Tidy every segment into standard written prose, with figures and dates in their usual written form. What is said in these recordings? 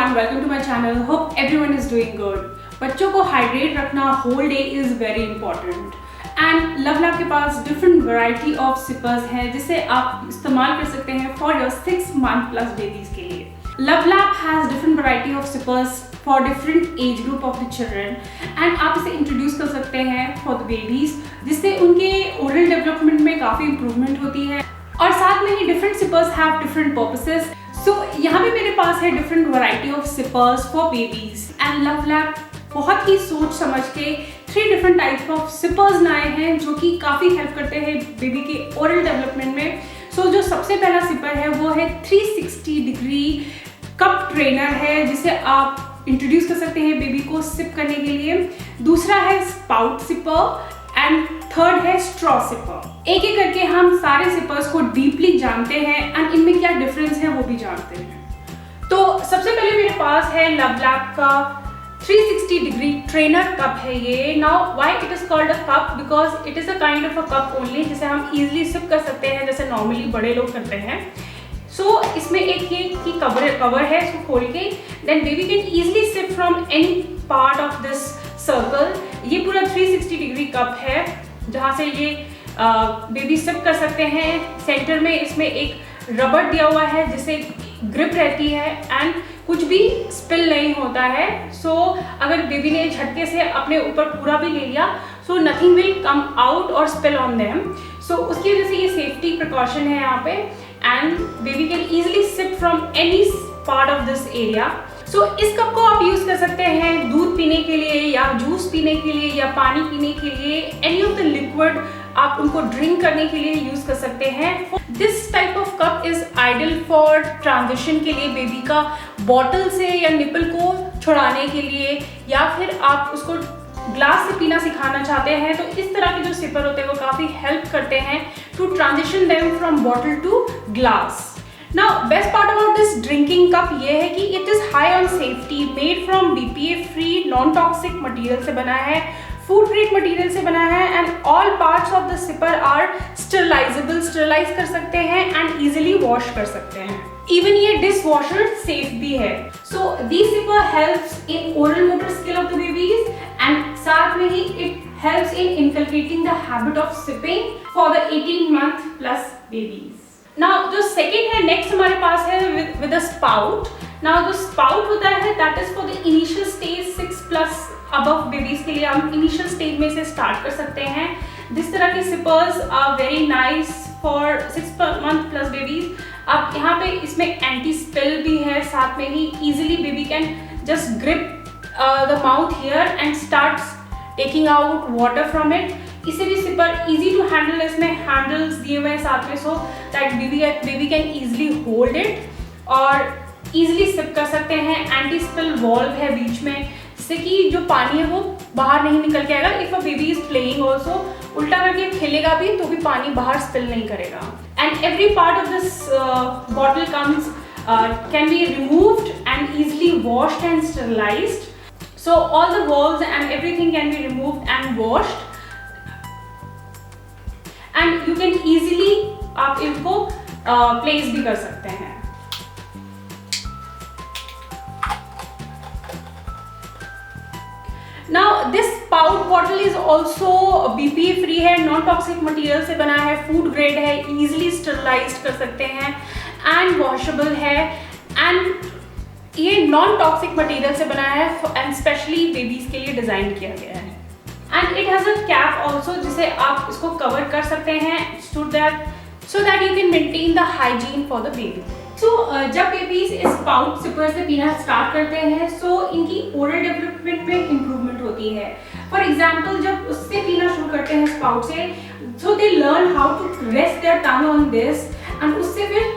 Welcome to my channel. Hope everyone is doing good. बच्चों को hydrate रखना whole day is very important and love Lab के पास different variety of sippers हैं जिसे आप इस्तेमाल कर सकते हैं for your 6 month plus babies के लिए। Love Lab has different variety of sippers for different age group of the children and आप इसे इंट्रोड्यूस कर सकते हैं फॉर द बेबीज जिससे उनके ओरल डेवलपमेंट में काफ़ी इंप्रूवमेंट होती है और साथ में ही different sippers have different purposes. So यहाँ पे मेरे पास है different variety of sippers for babies and love lab बहुत ही सोच समझ के 3 डिफरेंट टाइप ऑफ सिपर्स लाए हैं जो कि काफ़ी हेल्प करते हैं बेबी के ओरल डेवलपमेंट में। सो जो सबसे पहला सिपर है वो है 360 डिग्री कप ट्रेनर है जिसे आप इंट्रोड्यूस कर सकते हैं बेबी को सिप करने के लिए। दूसरा है स्पाउट सिपर एंड थर्ड है स्ट्रॉ सिपर। एक एक करके हम सारे सिपर्स को डीपली जानते हैं एंड इनमें क्या डिफरेंस है वो भी जानते हैं। तो सबसे पहले मेरे पास है लव लैब का 360 डिग्री ट्रेनर कप है ये। Now why it is called a cup, because it is a kind of a cup only जिसे हम इजीली सिप कर सकते हैं जैसे नॉर्मली बड़े लोग करते हैं। सो इसमें एक ये की कवर है, इसको खोल के then baby can easily sip from any part of this circle. ये पूरा 360 डिग्री कप है जहाँ से ये बेबी सिप कर सकते हैं। सेंटर में इसमें एक रबर दिया हुआ है जिससे ग्रिप रहती है एंड कुछ भी स्पिल नहीं होता है। सो अगर बेबी ने झटके से अपने ऊपर पूरा भी ले लिया so nothing will come out और स्पिल ऑन देम। सो उसकी वजह से ये सेफ्टी प्रिकॉशन है यहाँ पे and baby can easily sip from any part of this area. So इस कप को आप यूज कर सकते हैं दूध पीने के लिए या जूस पीने के लिए या पानी पीने के लिए, एनी ऑफ द लिक्विड आप उनको ड्रिंक करने के लिए यूज कर सकते हैं। This type of cup is ideal for transition के लिए, बेबी का बॉटल से या निपल को छुड़ाने के लिए, या फिर आप उसको ग्लास से पीना सिखाना चाहते हैं तो इस तरह के जो सिपर होते हैं वो काफ़ी हेल्प करते हैं to transition them from bottle to glass. Now, best part about this drinking cup ये है कि it is high on safety, made from BPA free non-toxic material से बना है, food grade material से बना है and all parts of the zipper are sterilizable, sterilize कर सकते हैं and easily wash कर सकते हैं। Even ये dishwasher safe भी है। So this zipper helps in oral motor skill of the babies and साथ में ही it helps in inculcating the habit of sipping for the 18-month plus babies। Now जो second है नेक्स्ट हमारे पास है with a spout. Now जो spout होता है that is for the initial stage 6+ above babies के लिए हम इनिशियल स्टेज में से स्टार्ट कर सकते हैं। दिस तरह के sippers are very nice for 6 month plus babies. अब यहाँ पे इसमें एंटी स्पिल भी है, साथ में ही easily baby can just grip the mouth here and start taking out water from it. इसे भी सिपर इजी टू हैंडल, इसमें हैंडल्स दिए हुए हैं साथ में so that baby can easily hold it और इजीली सिप कर सकते हैं। एंटी स्पिल वॉल्व है बीच में जिससे कि जो पानी है वो बाहर नहीं निकल के आएगा। If a baby is playing also उल्टा करके खेलेगा भी तो भी पानी बाहर स्पिल नहीं करेगा। And every part of this bottle comes can be removed and easily washed and sterilised. So all the valves and everything can be removed and washed and you can easily आप इनको place भी कर सकते हैं। Now this pout bottle is also BPA free है, non toxic material से बना है, फूड ग्रेड है, इजिली स्टरलाइज कर सकते हैं एंड वॉशेबल है एंड ये नॉन टॉक्सिक मटेरियल से बना है एंड स्पेशली बेबीज के लिए डिजाइन किया गया है। And it has a cap also जिसे आप इसको कवर कर सकते हैं so that you can maintain the hygiene for the baby. So जब बेबीज इस पाउट सिपर से पीना स्टार्ट करते हैं सो इनकी ओरल डेवलपमेंट में इम्प्रूवमेंट होती है। फॉर एग्जाम्पल जब उससे पीना शुरू करते हैं स्पाउट से so they learn how to rest their tongue on this and उससे फिर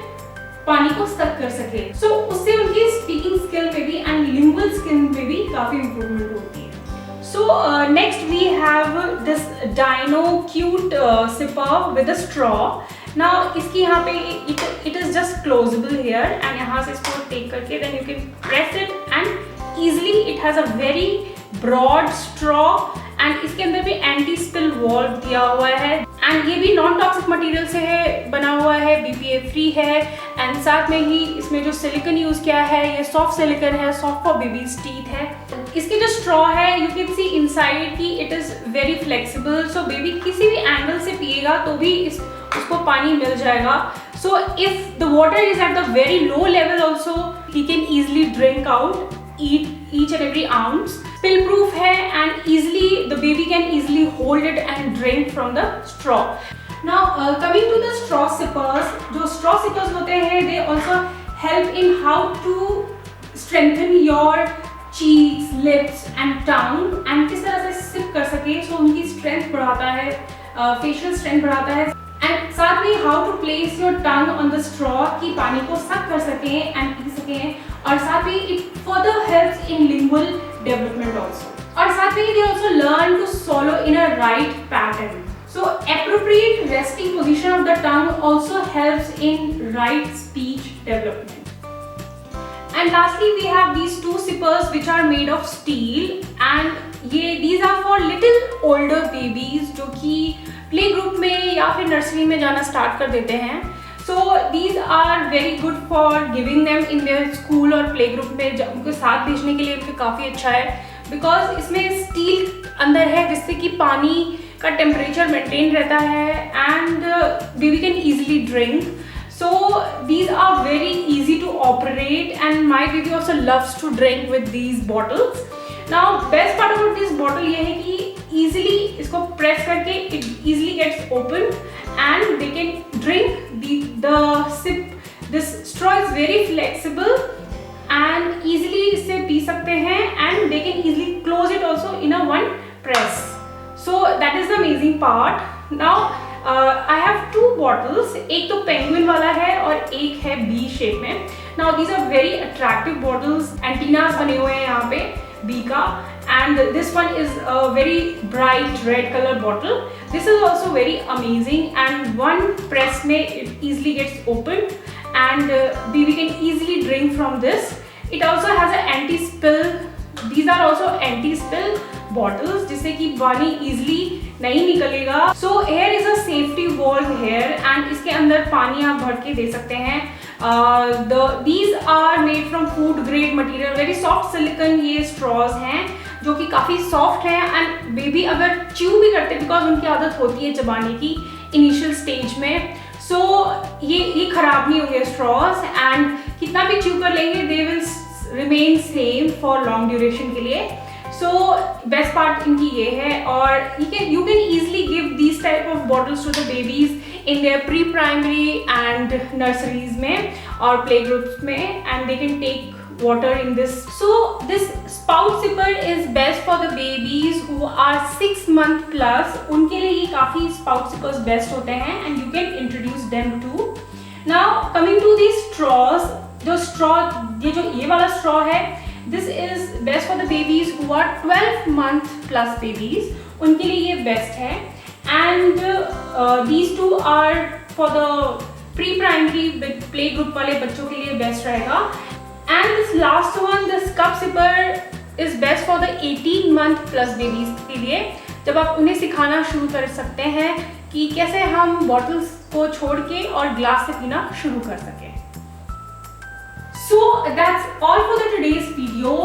पानी को सक कर सके। सो उससे उनकी स्पीकिंग स्किल में भी एंड लिंगुअल स्किल में भी काफ़ी इम्प्रूवमेंट होती है। So next we have this Dino Cute sipper with a straw. Now इसकी यहाँ पे it is just closable here and यहाँ से इसको take करके then you can press it and easily. It has a very broad straw and इसके अंदर भी एंटी स्पिल वॉल्व दिया हुआ है एंड ये भी नॉन टॉक्सिक मटेरियल से है बना हुआ है, BPA फ्री है एंड साथ में ही इसमें जो सिलिकॉन यूज किया है ये सॉफ्ट सिलिकॉन है, सॉफ्ट फॉर बेबीज टीथ है। इसके जो स्ट्रॉ है यू कैन सी इनसाइड की it is very flexible, so baby किसी भी एंगल से पिएगा तो भी उसको पानी मिल जाएगा। So if the water is at the very low level also he can easily drink out each and every ounce. Spill proof है and easily the baby can easily hold it and drink from the straw. Now coming to the straw sippers, जो straw sippers होते हैं they also help in how to strengthen your cheeks, lips and tongue and किस तरह से sip कर सके, so उनकी strength बढ़ाता है, facial strength बढ़ाता है एंड साथ में how to place your tongue on the straw कि पानी को सक कर सकें एंड पी सकें, और साथ में it further helps in lingual development also, और साथ में they also learn to swallow in a right pattern. So appropriate resting position of the tongue also helps in right speech development. And lastly we have these two sippers which are made of steel and these are for little older babies जो कि play group में या फिर nursery में जाना start कर देते हैं। So these are very good for giving them in their school और प्ले ग्रुप में उनको साथ भेजने के लिए उनको काफ़ी अच्छा है बिकॉज इसमें स्टील अंदर है जिससे कि पानी का टेम्परेचर मेंटेन रहता है and baby can easily drink. So these are very easy to operate and my baby also loves to drink with these bottles. Now best part about this bottle ये है कि easily इसको press करके it easily gets open and they can drink the sip. This straw is very flexible and easily इसे P सकते हैं and they can easily close it also in a one press. So that is the amazing part. Now I have two bottles, एक तो penguin वाला है और एक है B shape में. Now these are very attractive bottles, antennas बने हुए हैं यहाँ पे B का, and this one is a very bright red color bottle. This is also very amazing and one press में it easily gets opened and baby can easily drink from this. It also has an anti-spill. These are also anti-spill bottles जिससे कि पानी easily नहीं निकलेगा. So here is a safety valve here and इसके अंदर पानी आप भर के दे सकते हैं. These are made from food grade material, very soft silicone ये straws हैं जो कि काफ़ी सॉफ्ट है एंड बेबी अगर च्यू भी करते हैं बिकॉज उनकी आदत होती है चबाने की इनिशियल स्टेज में, सो ये खराब नहीं होंगे स्ट्रॉज एंड कितना भी च्यू कर लेंगे they will remain same for long duration के लिए। सो बेस्ट पार्ट इनकी ये है और you can easily give these type of bottles to the babies in their pre primary and nurseries में और प्ले ग्रुप्स में and they can take water in this. So this spout sipper is best for the babies who are 6 month plus. उनके लिए ये काफ़ी spout sippers best होते हैं and you can introduce them to. Now coming to these straws, जो straw ये वाला straw है this is best for the babies who are 12 month plus babies. उनके लिए ये best है and these two are for the pre-primary play group वाले बच्चों के लिए best रहेगा। And this last one, this cup sipper is best for the 18 month plus babies के लिए जब आप उन्हें सिखाना शुरू कर सकते हैं कि कैसे हम बॉटल्स को छोड़ के और ग्लास से पीना शुरू कर सकें। So that's all for the today's video.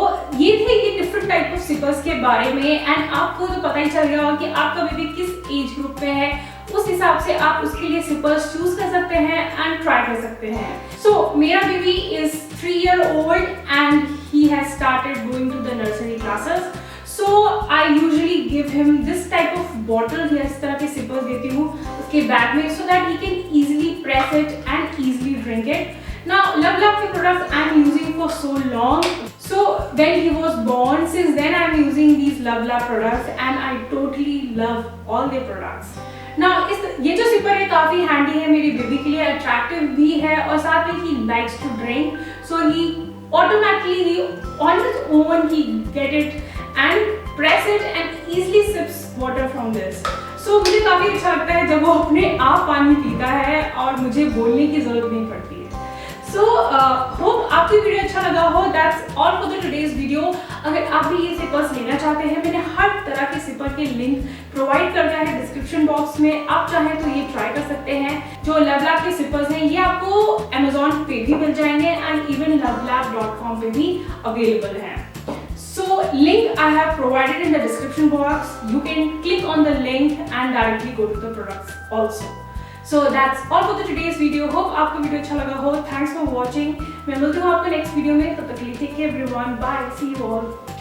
ये थे ये different type of sippers के बारे में and आपको तो पता ही चल गया होगा कि आपका बेबी किस एज ग्रुप में है, उस हिसाब से आप उसके लिए सिपर्स चूज कर सकते हैं एंड ट्राई कर सकते हैं। सो मेरा baby is 3 year old and he has started going to the nursery classes. So I usually give him this type of bottle, इस तरह के सिपर्स देती हूँ उसके बैग में so that he can easily press it and easily drink it. Now Love के products I am using for so long. So when he was born, since then I am using these Love products and I totally love all their products. Now ये जो sipper है काफ़ी handy है मेरी baby के लिए, attractive भी है और साथ में ही likes to drink, so he automatically on his own he get it and press it and easily sips water from this. So मुझे काफ़ी अच्छा लगता है जब वो अपने आप पानी पीता है और मुझे बोलने की ज़रूरत नहीं पड़ती है। सो होप आपको वीडियो अच्छा लगा हो। That's all for the today's video. अगर आप भी ये सिपर्स लेना चाहते हैं, मैंने हर तरह के सिपर के लिंक प्रोवाइड कर दिया है डिस्क्रिप्शन बॉक्स में। आप चाहें तो ये ट्राई कर सकते हैं। जो लवलैब के सिपर्स हैं ये आपको अमेजोन पे भी मिल जाएंगे एंड इवन lovelab.com पे भी अवेलेबल हैं। So link I have provided in the description box. You can click on the link and directly go to the products also. So that's all for the today's video. Hope आपको video अच्छा लगा हो. Thanks for watching. मैं मिलती हूँ आपको next video में. तब तक के लिए take care everyone. Bye. See you all.